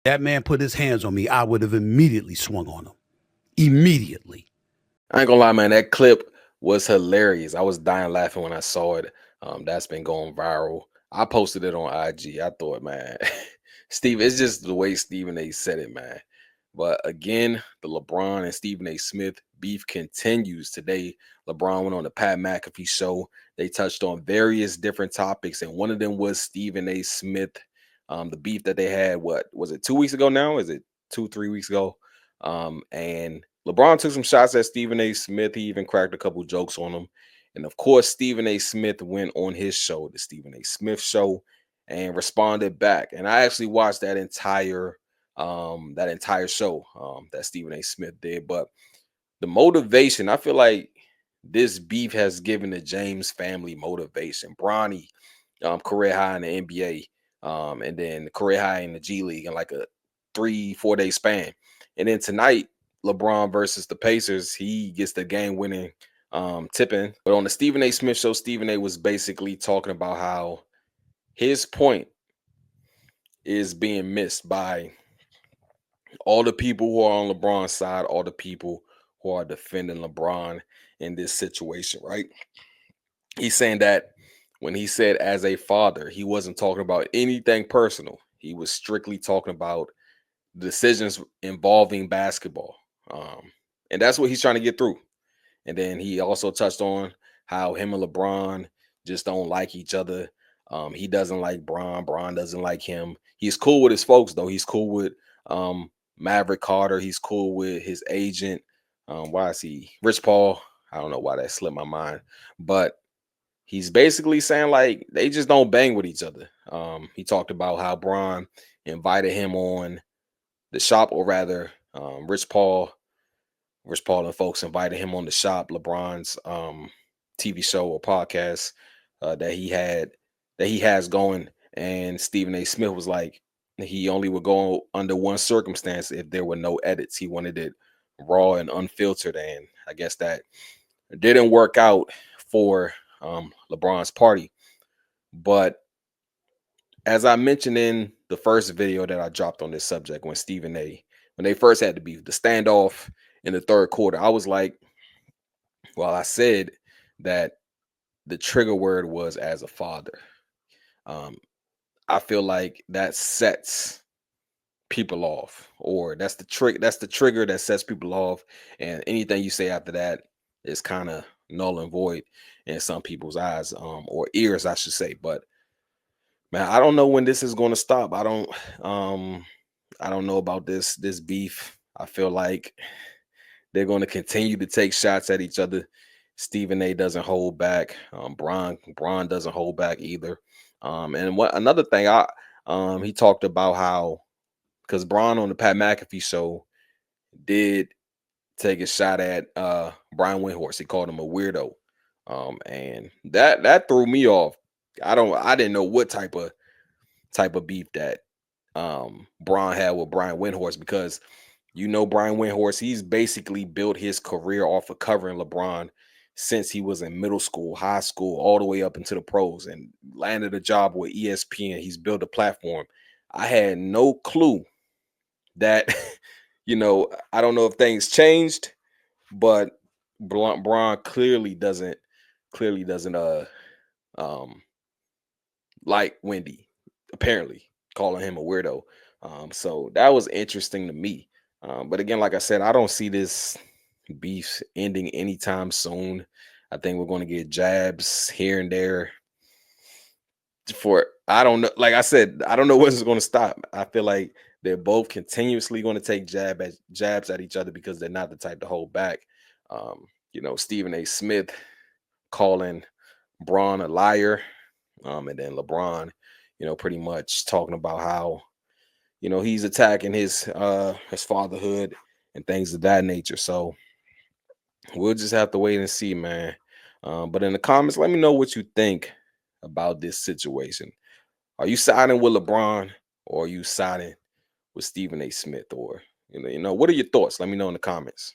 that man put his hands on me, I would have immediately swung on him. Immediately. I ain't gonna lie, man. That clip was hilarious. I was dying laughing when I saw it. That's been going viral. I posted it on IG. I thought, man, Steve, it's just the way Stephen A said it, man. But again, the LeBron and Stephen A. Smith beef continues today. LeBron went on the Pat McAfee show. They touched on various different topics, and one of them was Stephen A. Smith. The beef that they had, what was it, 2 weeks ago now? Is it 2, 3 weeks ago? And LeBron took some shots at Stephen A. Smith. He even cracked a couple jokes on him. And of course, Stephen A. Smith went on his show, the Stephen A. Smith show, and responded back. And I actually watched that entire show that Stephen A. Smith did. But the motivation, I feel like this beef has given the James family motivation. Bronny, career high in the NBA, and then career high in the G League in like a 3-4 day span. And then tonight, LeBron versus the Pacers, he gets the game winning tipping. But on the Stephen A. Smith show, Stephen A. was basically talking about how his point is being missed by all the people who are on LeBron's side, all the people who are defending LeBron in this situation, right? He's saying that when he said as a father, he wasn't talking about anything personal. He was strictly talking about decisions involving basketball. And that's what he's trying to get through. And then he also touched on how him and LeBron just don't like each other. He doesn't like Bron. Bron doesn't like him. He's cool with his folks, though. He's cool with Maverick Carter. He's cool with his agent. Why is he Rich Paul? I don't know why that slipped my mind. But he's basically saying like they just don't bang with each other. He talked about how Bron invited him on the shop, or rather, Rich Paul and folks invited him on the shop, LeBron's TV show or podcast that he has going. And Stephen A. Smith was like, he only would go under one circumstance: if there were no edits. He wanted it raw and unfiltered, and I guess that didn't work out for LeBron's party. But as I mentioned in the first video that I dropped on this subject, when they first had to be the standoff in the third quarter, I was like, well, I said that the trigger word was as a father. Um, I feel like that sets people off, or that's the trick. That's the trigger that sets people off, and anything you say after that is kind of null and void in some people's eyes, or ears, I should say. But man, I don't know when this is going to stop. I don't know about this beef. I feel like they're going to continue to take shots at each other. Stephen A. doesn't hold back. Bron doesn't hold back either. And what another thing, he talked about how, because Bron on the Pat McAfee show did take a shot at Brian Windhorst. He called him a weirdo. And that threw me off. I didn't know what type of beef that Bron had with Brian Windhorst, because Brian Windhorst, he's basically built his career off of covering LeBron since he was in middle school, high school, all the way up into the pros, and landed a job with ESPN. He's built a platform. I had no clue that, I don't know if things changed, but Bron clearly doesn't um like Wendy, apparently, calling him a weirdo. So that was interesting to me. But again, like I said, I don't see this beef ending anytime soon. I think we're going to get jabs here and there. I don't know. Like I said, I don't know when it's going to stop. I feel like they're both continuously going to take jabs at each other, because they're not the type to hold back. Stephen A. Smith calling Braun a liar, and then LeBron, pretty much talking about how he's attacking his fatherhood and things of that nature. So we'll just have to wait and see, man. But in the comments, let me know what you think about this situation. Are you siding with LeBron, or are you siding with Stephen A. Smith? Or what are your thoughts? Let me know in the comments.